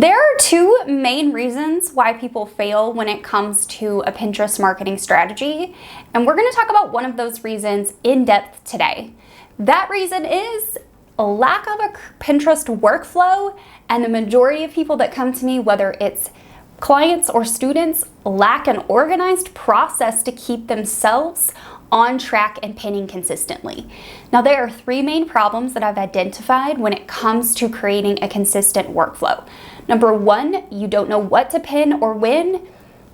There are two main reasons why people fail when it comes to a Pinterest marketing strategy, and we're going to talk about one of those reasons in depth today. That reason is a lack of a Pinterest workflow, and the majority of people that come to me, whether it's clients or students, lack an organized process to keep themselves on track and pinning consistently. Now, there are three main problems that I've identified when it comes to creating a consistent workflow. Number one, you don't know what to pin or when.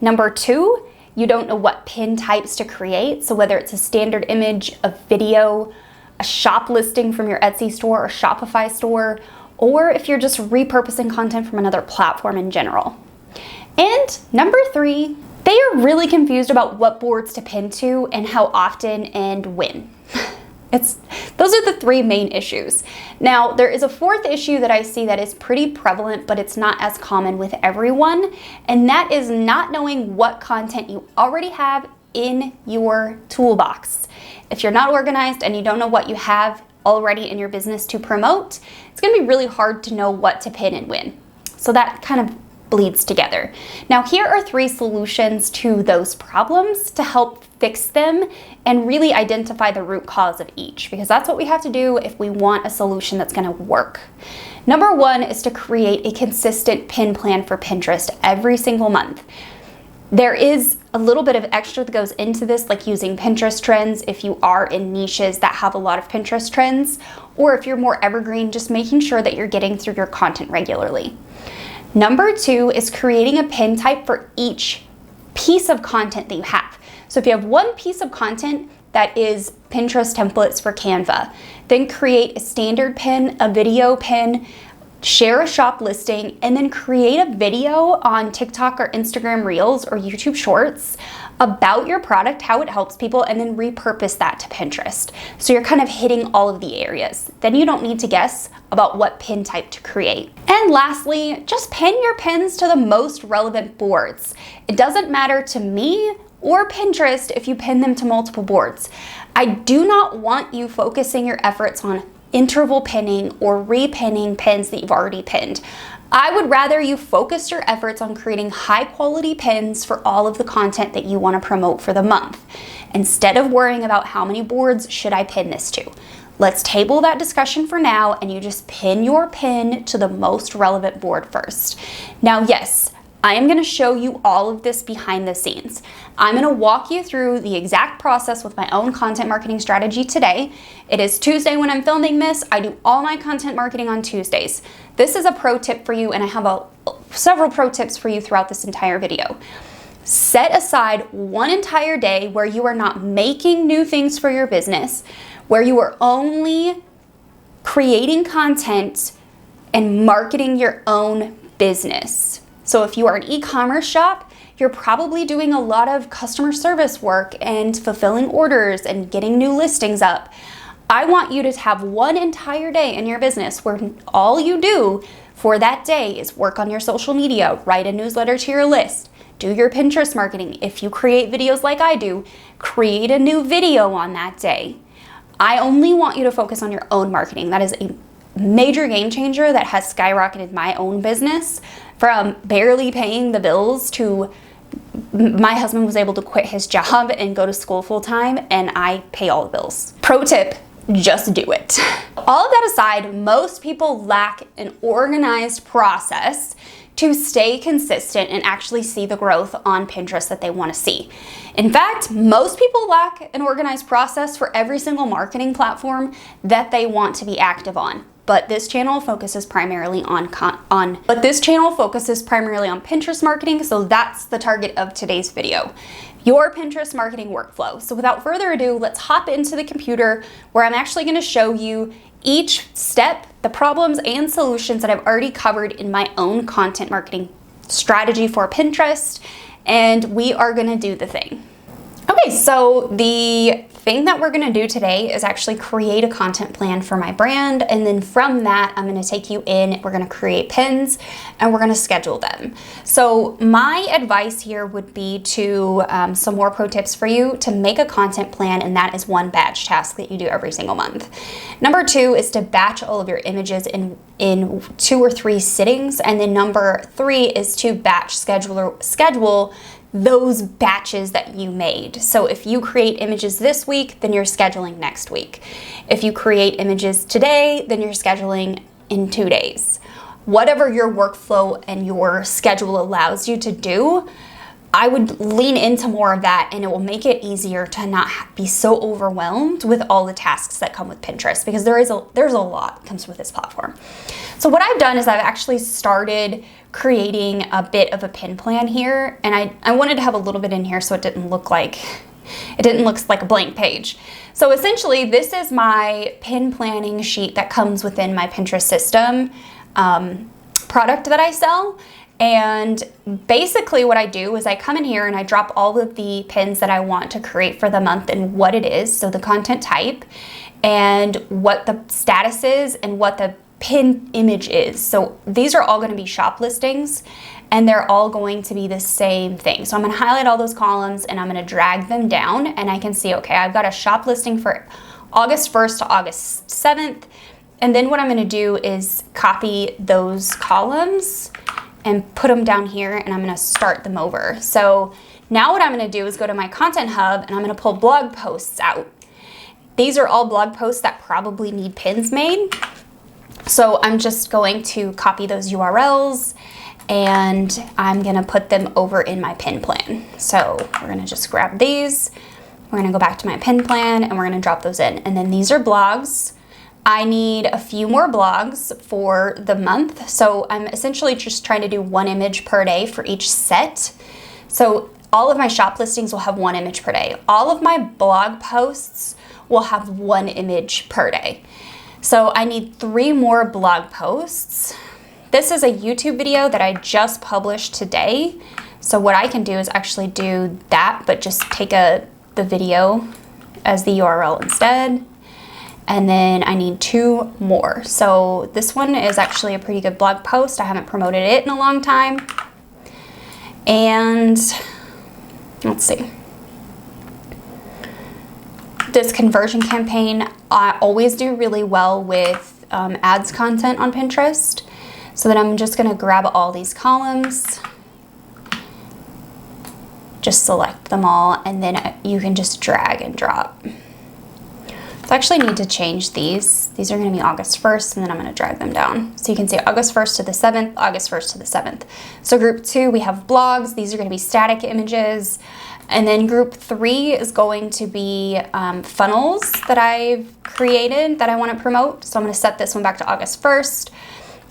Number two, you don't know what pin types to create. So whether it's a standard image, a video, a shop listing from your Etsy store or Shopify store, or if you're just repurposing content from another platform in general. And number three, they are really confused about what boards to pin to and how often and when. Those are the three main issues. Now, there is a fourth issue that I see that is pretty prevalent, but it's not as common with everyone, and that is not knowing what content you already have in your toolbox. If you're not organized and you don't know what you have already in your business to promote, it's going to be really hard to know what to pin and when. So that kind of bleeds together. Now, here are three solutions to those problems to help fix them and really identify the root cause of each, because that's what we have to do if we want a solution that's going to work. Number one is to create a consistent pin plan for Pinterest every single month. There is a little bit of extra that goes into this, like using Pinterest trends if you are in niches that have a lot of Pinterest trends, or if you're more evergreen, just making sure that you're getting through your content regularly. Number two is creating a pin type for each piece of content that you have. So if you have one piece of content that is Pinterest templates for Canva, then create a standard pin, a video pin, share a shop listing, and then create a video on TikTok or Instagram Reels or YouTube Shorts about your product, how it helps people, and then repurpose that to Pinterest. So you're kind of hitting all of the areas. Then you don't need to guess about what pin type to create. And lastly, just pin your pins to the most relevant boards. It doesn't matter to me or Pinterest if you pin them to multiple boards. I do not want you focusing your efforts on interval pinning or repinning pins that you've already pinned. I would rather you focus your efforts on creating high quality pins for all of the content that you want to promote for the month, instead of worrying about how many boards should I pin this to. Let's table that discussion for now, and you just pin your pin to the most relevant board first. Now, yes, I am going to show you all of this behind the scenes. I'm going to walk you through the exact process with my own content marketing strategy today. It is Tuesday when I'm filming this. I do all my content marketing on Tuesdays. This is a pro tip for you, and I have several pro tips for you throughout this entire video. Set aside one entire day where you are not making new things for your business, where you are only creating content and marketing your own business. So if you are an e-commerce shop, you're probably doing a lot of customer service work and fulfilling orders and getting new listings up. I want you to have one entire day in your business where all you do for that day is work on your social media, write a newsletter to your list, do your Pinterest marketing. If you create videos like I do, create a new video on that day. I only want you to focus on your own marketing. That is a major game changer that has skyrocketed my own business from barely paying the bills to my husband was able to quit his job and go to school full time, and I pay all the bills. Pro tip, just do it. All of that aside, most people lack an organized process to stay consistent and actually see the growth on Pinterest that they want to see. In fact, most people lack an organized process for every single marketing platform that they want to be active on. But this channel focuses primarily on Pinterest marketing, so that's the target of today's video. Your Pinterest marketing workflow. So without further ado, let's hop into the computer where I'm actually going to show you each step, the problems and solutions that I've already covered in my own content marketing strategy for Pinterest, and we are going to do the thing. Okay, so the thing that we're gonna do today is actually create a content plan for my brand. And then from that, I'm gonna take you in, we're gonna create pins and we're gonna schedule them. So my advice here would be to, some more pro tips for you, to make a content plan, and that is one batch task that you do every single month. Number 2 is to batch all of your images in 2 or 3 sittings. And then number 3 is to batch schedule those batches that you made. So if you create images this week, then you're scheduling next week. If you create images today, then you're scheduling in 2 days. Whatever your workflow and your schedule allows you to do, I would lean into more of that, and it will make it easier to not be so overwhelmed with all the tasks that come with Pinterest, because there's a lot that comes with this platform. So what I've done is I've actually started creating a bit of a pin plan here, and I wanted to have a little bit in here so it didn't look like a blank page. So essentially, this is my pin planning sheet that comes within my Pinterest system product that I sell. And basically what I do is I come in here and I drop all of the pins that I want to create for the month and what it is, so the content type and what the status is and what the pin image is. So these are all going to be shop listings, and they're all going to be the same thing. So I'm going to highlight all those columns and I'm going to drag them down, and I can see, okay, I've got a shop listing for August 1st to August 7th. And then what I'm going to do is copy those columns and put them down here, and I'm gonna start them over. So now what I'm gonna do is go to my content hub and I'm gonna pull blog posts out. These are all blog posts that probably need pins made. So I'm just going to copy those URLs and I'm gonna put them over in my pin plan. So we're gonna just grab these, we're gonna go back to my pin plan and we're gonna drop those in. And then these are blogs. I need a few more blogs for the month. So I'm essentially just trying to do 1 image per day for each set. So all of my shop listings will have 1 image per day. All of my blog posts will have 1 image per day. So I need 3 more blog posts. This is a YouTube video that I just published today. So what I can do is actually do that, but just take the video as the URL instead. And then I need 2 more. So this one is actually a pretty good blog post. I haven't promoted it in a long time. And let's see. This conversion campaign, I always do really well with ads content on Pinterest. So then I'm just gonna grab all these columns, just select them all, and then you can just drag and drop. So I actually need to change these. These are gonna be August 1st, and then I'm gonna drag them down. So you can see August 1st to the 7th, August 1st to the 7th. So group 2, we have blogs. These are gonna be static images. And then group 3 is going to be funnels that I've created that I wanna promote. So I'm gonna set this one back to August 1st.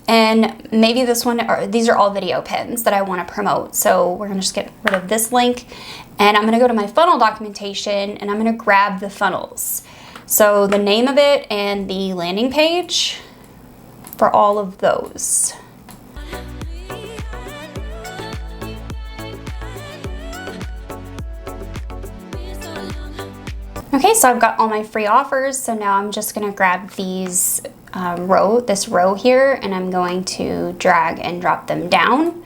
And maybe this one, or these are all video pins that I wanna promote. So we're gonna just get rid of this link. And I'm gonna go to my funnel documentation and I'm gonna grab the funnels. So the name of it and the landing page for all of those. Okay, so I've got all my free offers. So now I'm just gonna grab these this row here, and I'm going to drag and drop them down.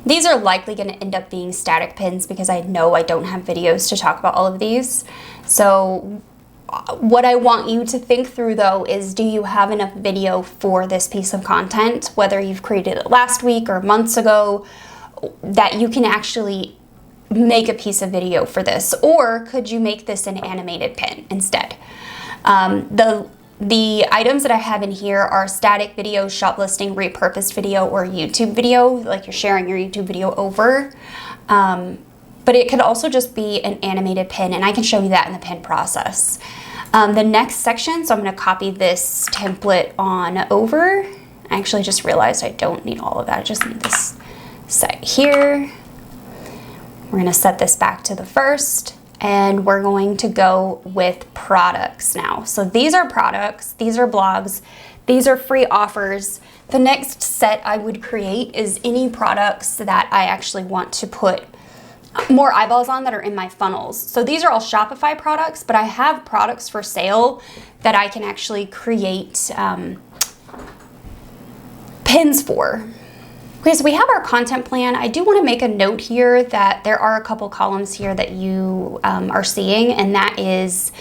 These are likely gonna end up being static pins because I know I don't have videos to talk about all of these. So what I want you to think through though is, do you have enough video for this piece of content, whether you've created it last week or months ago, that you can actually make a piece of video for this? Or could you make this an animated pin instead? The items that I have in here are static video, shop listing, repurposed video, or YouTube video, like you're sharing your YouTube video over. But it could also just be an animated pin, and I can show you that in the pin process. The next section, so I'm gonna copy this template on over. I actually just realized I don't need all of that. I just need this set here. We're gonna set this back to the first, and we're going to go with products now. So these are products, these are blogs, these are free offers. The next set I would create is any products that I actually want to put more eyeballs on that are in my funnels. So these are all Shopify products, but I have products for sale that I can actually create pins for. Okay, so we have our content plan. I do want to make a note here that there are a couple columns here that you are seeing, and that is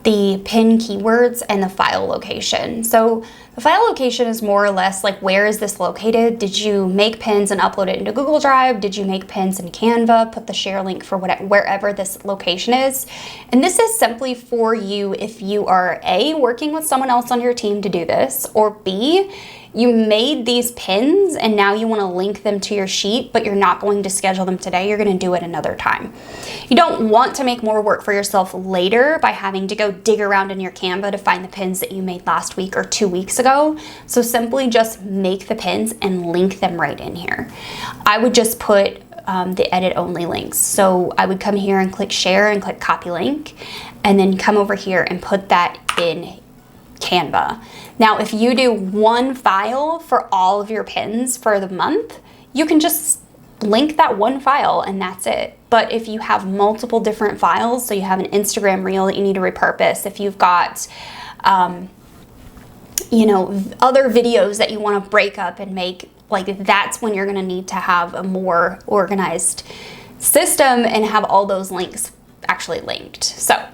the pin keywords and the file location. So the file location is more or less like, where is this located? Did you make pins and upload it into Google Drive? Did you make pins in Canva? Put the share link for wherever this location is. And this is simply for you if you are A, working with someone else on your team to do this, or B, you made these pins and now you want to link them to your sheet, but you're not going to schedule them today. You're going to do it another time. You don't want to make more work for yourself later by having to go dig around in your Canva to find the pins that you made last week or 2 weeks ago. So simply just make the pins and link them right in here. I would just put the edit only links. So I would come here and click share and click copy link, and then come over here and put that in Canva. Now, if you do one file for all of your pins for the month, you can just link that one file and that's it. But if you have multiple different files, so you have an Instagram reel that you need to repurpose, if you've got, you know, other videos that you want to break up and make, like, that's when you're going to need to have a more organized system and have all those links actually linked. So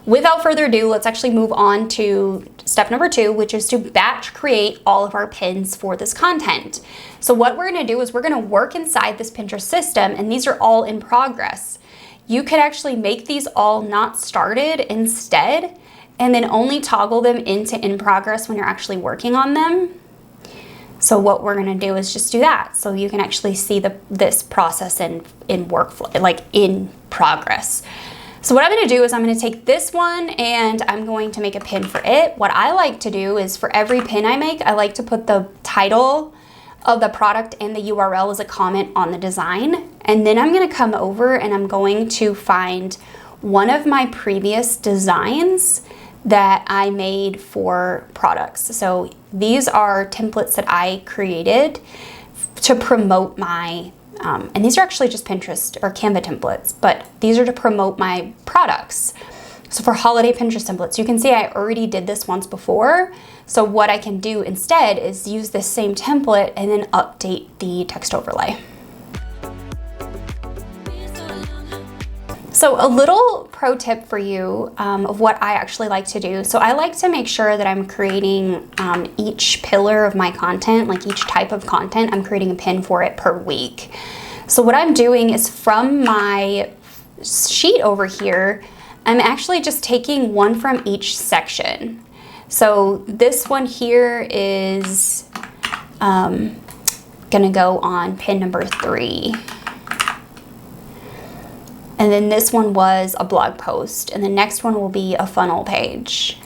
without further ado, let's actually move on to step number 2, which is to batch create all of our pins for this content. So what we're going to do is we're going to work inside this Pinterest system, and these are all in progress. You could actually make these all not started instead, and then only toggle them into in progress when you're actually working on them. So what we're going to do is just do that. So you can actually see this process in workflow, like in progress. So what I'm going to do is I'm going to take this one and I'm going to make a pin for it. What I like to do is for every pin I make, I like to put the title of the product and the URL as a comment on the design. And then I'm going to come over and I'm going to find one of my previous designs that I made for products. So these are templates that I created to promote my and these are actually just Pinterest or Canva templates, but these are to promote my products. So for holiday Pinterest templates, you can see I already did this once before. So what I can do instead is use this same template and then update the text overlay. So a little pro tip for you of what I actually like to do. So I like to make sure that I'm creating each pillar of my content, like each type of content, I'm creating a pin for it per week. So what I'm doing is from my sheet over here, I'm actually just taking one from each section. So this one here is gonna go on pin number 3. And then this one was a blog post, and the next one will be a funnel page.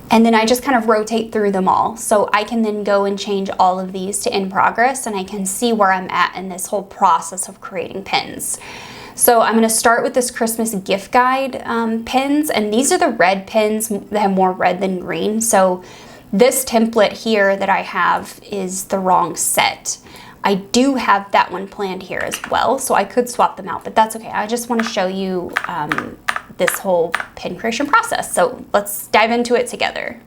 And then I just kind of rotate through them all. So I can then go and change all of these to in progress, and I can see where I'm at in this whole process of creating pins. So I'm gonna start with this Christmas gift guide pins, and these are the red pins that have more red than green. So this template here that I have is the wrong set. I do have that one planned here as well, so I could swap them out, but that's okay. I just want to show you this whole pin creation process. So let's dive into it together.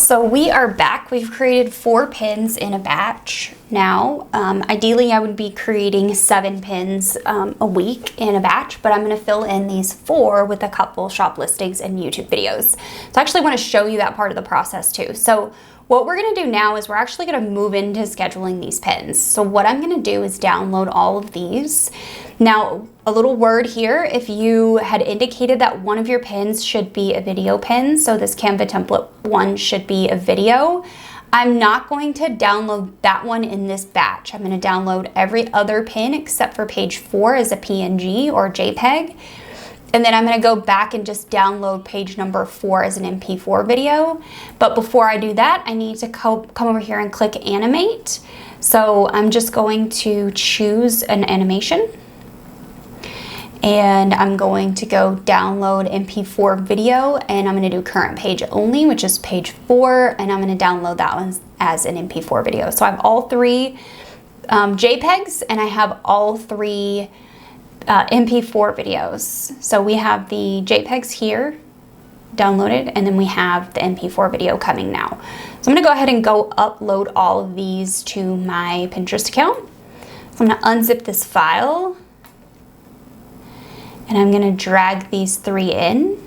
So we are back. We've created 4 pins in a batch now. Ideally, I would be creating 7 pins a week in a batch, but I'm going to fill in these 4 with a couple shop listings and YouTube videos. So I actually want to show you that part of the process too. So what we're going to do now is we're actually going to move into scheduling these pins. So what I'm going to do is download all of these. Now, a little word here, if you had indicated that one of your pins should be a video pin, so this Canva template one should be a video, I'm not going to download that one in this batch. I'm going to download every other pin except for page 4 as a PNG or JPEG. And then I'm going to go back and just download page number 4 as an MP4 video. But before I do that, I need to come over here and click animate. So I'm just going to choose an animation. And I'm going to go download MP4 video, and I'm going to do current page only, which is page 4, and I'm going to download that one as an MP4 video. So I have all 3 JPEGs, and I have all 3 MP4 videos. So we have the JPEGs here downloaded, and then we have the MP4 video coming now. So I'm going to go ahead and go upload all of these to my Pinterest account. So I'm going to unzip this file. And I'm going to drag these 3 in.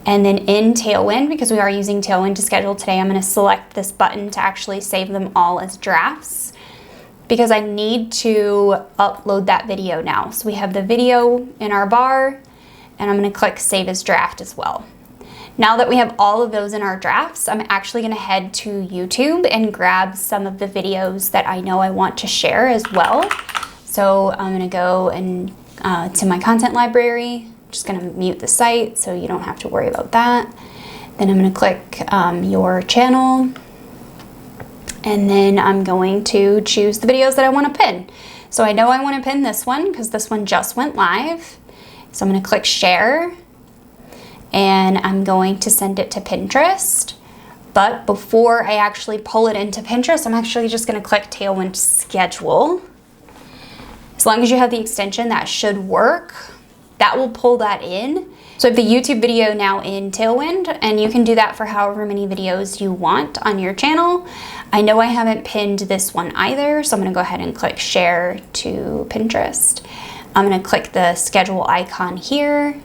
And then in Tailwind, because we are using Tailwind to schedule today, I'm going to select this button to actually save them all as drafts, because I need to upload that video now. So we have the video in our bar, and I'm going to click Save as Draft as well. Now that we have all of those in our drafts, I'm actually going to head to YouTube and grab some of the videos that I know I want to share as well. So I'm going to go and to my content library. I'm just going to mute the site so you don't have to worry about that. Then I'm going to click your channel, and then I'm going to choose the videos that I want to pin. So I know I want to pin this one because this one just went live. So I'm going to click share, and I'm going to send it to Pinterest. But before I actually pull it into Pinterest, I'm actually just going to click Tailwind schedule. As long as you have the extension, that should work. That will pull that in. So I have the YouTube video now in Tailwind, and you can do that for however many videos you want on your channel. I know I haven't pinned this one either, so I'm going to go ahead and click share to Pinterest. I'm going to click the schedule icon here.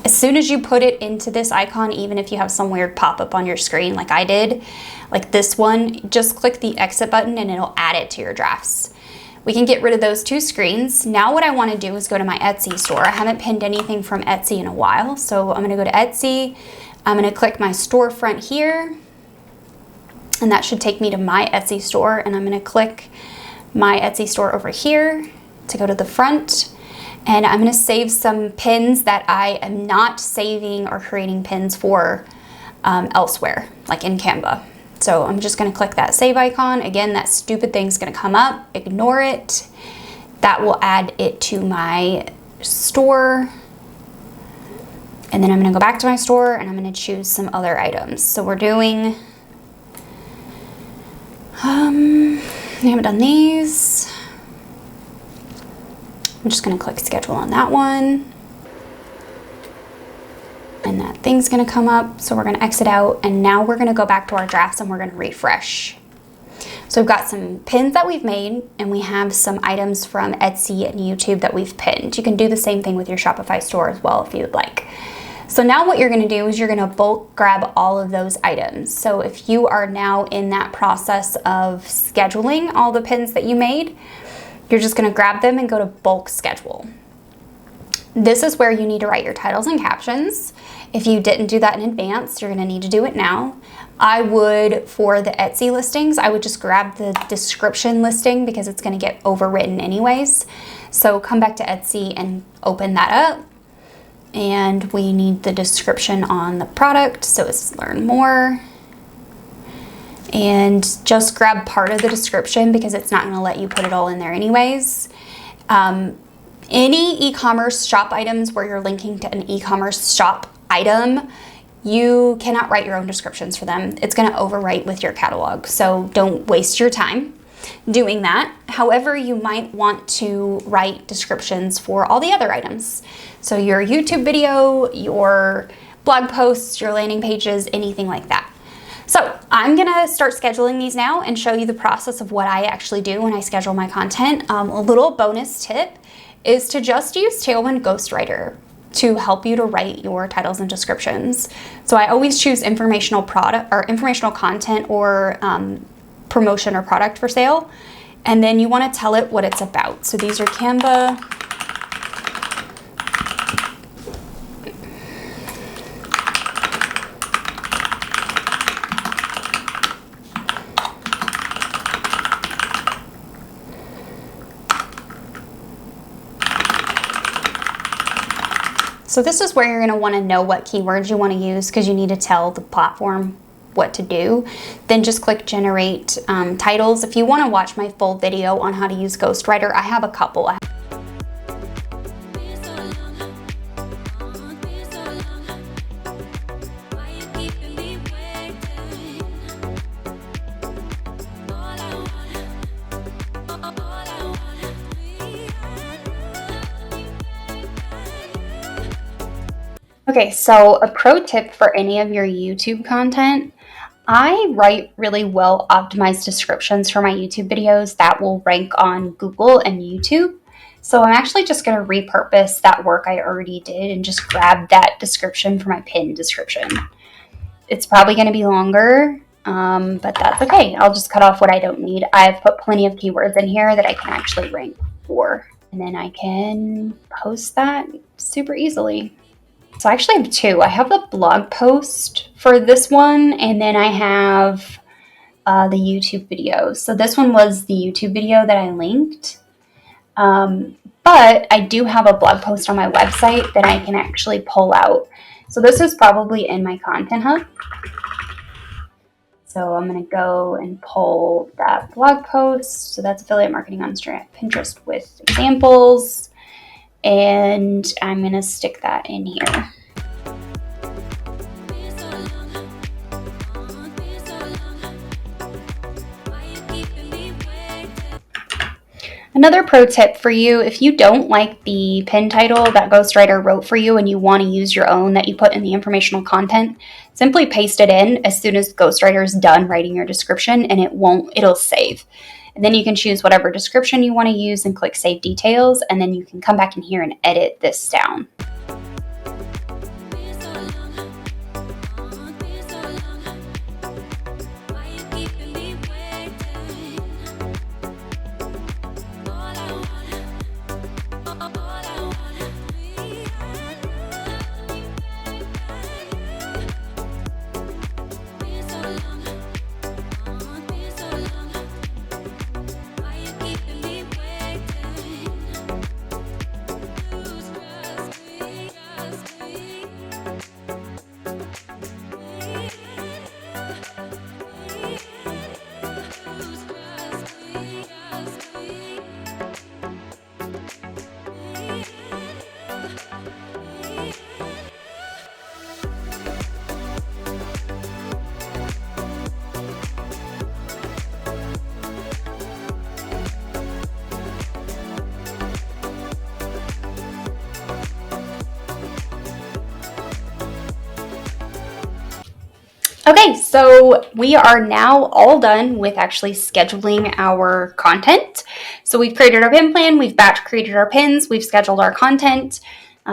As soon as you put it into this icon, even if you have some weird pop-up on your screen like I did, like this one, just click the exit button and it'll add it to your drafts. We can get rid of those 2 screens. Now what I want to do is go to my Etsy store. I haven't pinned anything from Etsy in a while, so I'm going to go to Etsy. I'm going to click my storefront here, and that should take me to my Etsy store, and I'm going to click my Etsy store over here to go to the front, and I'm going to save some pins that I am not saving or creating pins for elsewhere, like in Canva. So I'm just going to click that save icon. Again, that stupid thing's going to come up. Ignore it. That will add it to my store. And then I'm going to go back to my store, and I'm going to choose some other items. So we're doing, we haven't done these. I'm just going to click schedule on that one. And that thing's going to come up, so we're going to exit out, and now we're going to go back to our drafts and we're going to refresh. So we've got some pins that we've made, and we have some items from Etsy and YouTube that we've pinned. You can do the same thing with your Shopify store as well if you'd like. So now what you're going to do is you're going to bulk grab all of those items. So if you are now in that process of scheduling all the pins that you made, you're just going to grab them and go to bulk schedule. This is where you need to write your titles and captions. If you didn't do that in advance, you're going to need to do it now. I would, for the Etsy listings, I would just grab the description listing because it's going to get overwritten anyways. So come back to Etsy and open that up. And we need the description on the product, so it's learn more. And just grab part of the description because it's not going to let you put it all in there anyways. Any e-commerce shop items where you're linking to an e-commerce shop item, you cannot write your own descriptions for them. It's going to overwrite with your catalog, so don't waste your time doing that. However, you might want to write descriptions for all the other items. So your YouTube video, your blog posts, your landing pages, anything like that. So I'm gonna start scheduling these now and show you the process of what I actually do when I schedule my content. A little bonus tip is to just use Tailwind Ghostwriter to help you to write your titles and descriptions. So I always choose informational content or promotion or product for sale. And then you want to tell it what it's about. So these are Canva. So this is where you're going to want to know what keywords you want to use because you need to tell the platform what to do. Then just click generate titles. If you want to watch my full video on how to use Ghostwriter, I have a couple. Okay, so a pro tip for any of your YouTube content, I write really well optimized descriptions for my YouTube videos that will rank on Google and YouTube. So I'm actually just going to repurpose that work I already did and just grab that description for my pinned description. It's probably going to be longer, but that's okay. I'll just cut off what I don't need. I've put plenty of keywords in here that I can actually rank for. And then I can post that super easily. So I actually have two. I have the blog post for this one, and then I have the YouTube video. So this one was the YouTube video that I linked. But I do have a blog post on my website that I can actually pull out. So this is probably in my Content Hub. So I'm going to go and pull that blog post. So that's affiliate marketing on Pinterest with examples. And I'm going to stick that in here. Another pro tip for you, if you don't like the pin title that Ghostwriter wrote for you and you want to use your own that you put in the informational content, simply paste it in as soon as Ghostwriter is done writing your description, and it'll save. And then you can choose whatever description you want to use and click Save Details, and then you can come back in here and edit this down. Okay, so we are now all done with actually scheduling our content. So we've created our pin plan, we've batch created our pins, we've scheduled our content.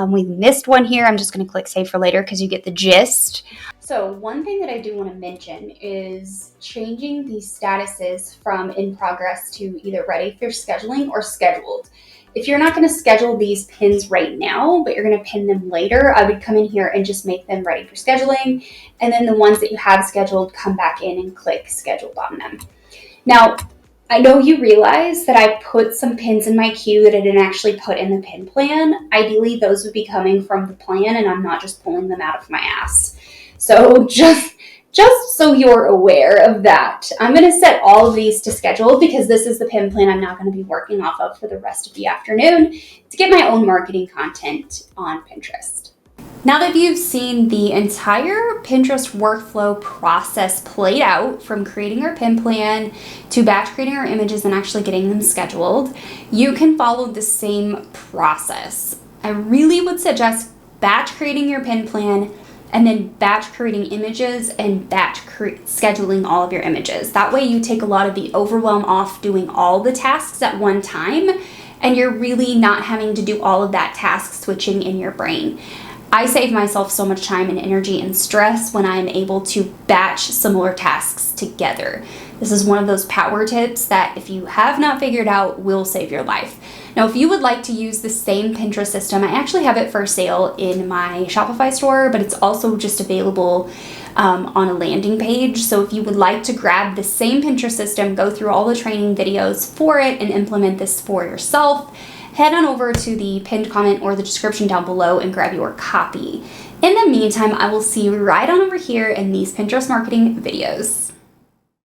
We missed one here. I'm just going to click save for later because you get the gist. So one thing that I do want to mention is changing these statuses from in progress to either ready for scheduling or scheduled. If you're not going to schedule these pins right now, but you're going to pin them later, I would come in here and just make them ready for scheduling. And then the ones that you have scheduled, come back in and click scheduled on them. Now, I know you realize that I put some pins in my queue that I didn't actually put in the pin plan. Ideally, those would be coming from the plan and I'm not just pulling them out of my ass. So just so you're aware of that, I'm going to set all of these to schedule because this is the pin plan I'm now going to be working off of for the rest of the afternoon to get my own marketing content on Pinterest. Now that you've seen the entire Pinterest workflow process played out from creating our pin plan to batch creating our images and actually getting them scheduled, you can follow the same process. I really would suggest batch creating your pin plan and then batch creating images and batch scheduling all of your images. That way you take a lot of the overwhelm off doing all the tasks at one time, and you're really not having to do all of that task switching in your brain. I save myself so much time and energy and stress when I'm able to batch similar tasks together. This is one of those power tips that if you have not figured out will save your life. Now, if you would like to use the same Pinterest system, I actually have it for sale in my Shopify store, but it's also just available on a landing page. So if you would like to grab the same Pinterest system, go through all the training videos for it and implement this for yourself, head on over to the pinned comment or the description down below and grab your copy. In the meantime, I will see you right on over here in these Pinterest marketing videos.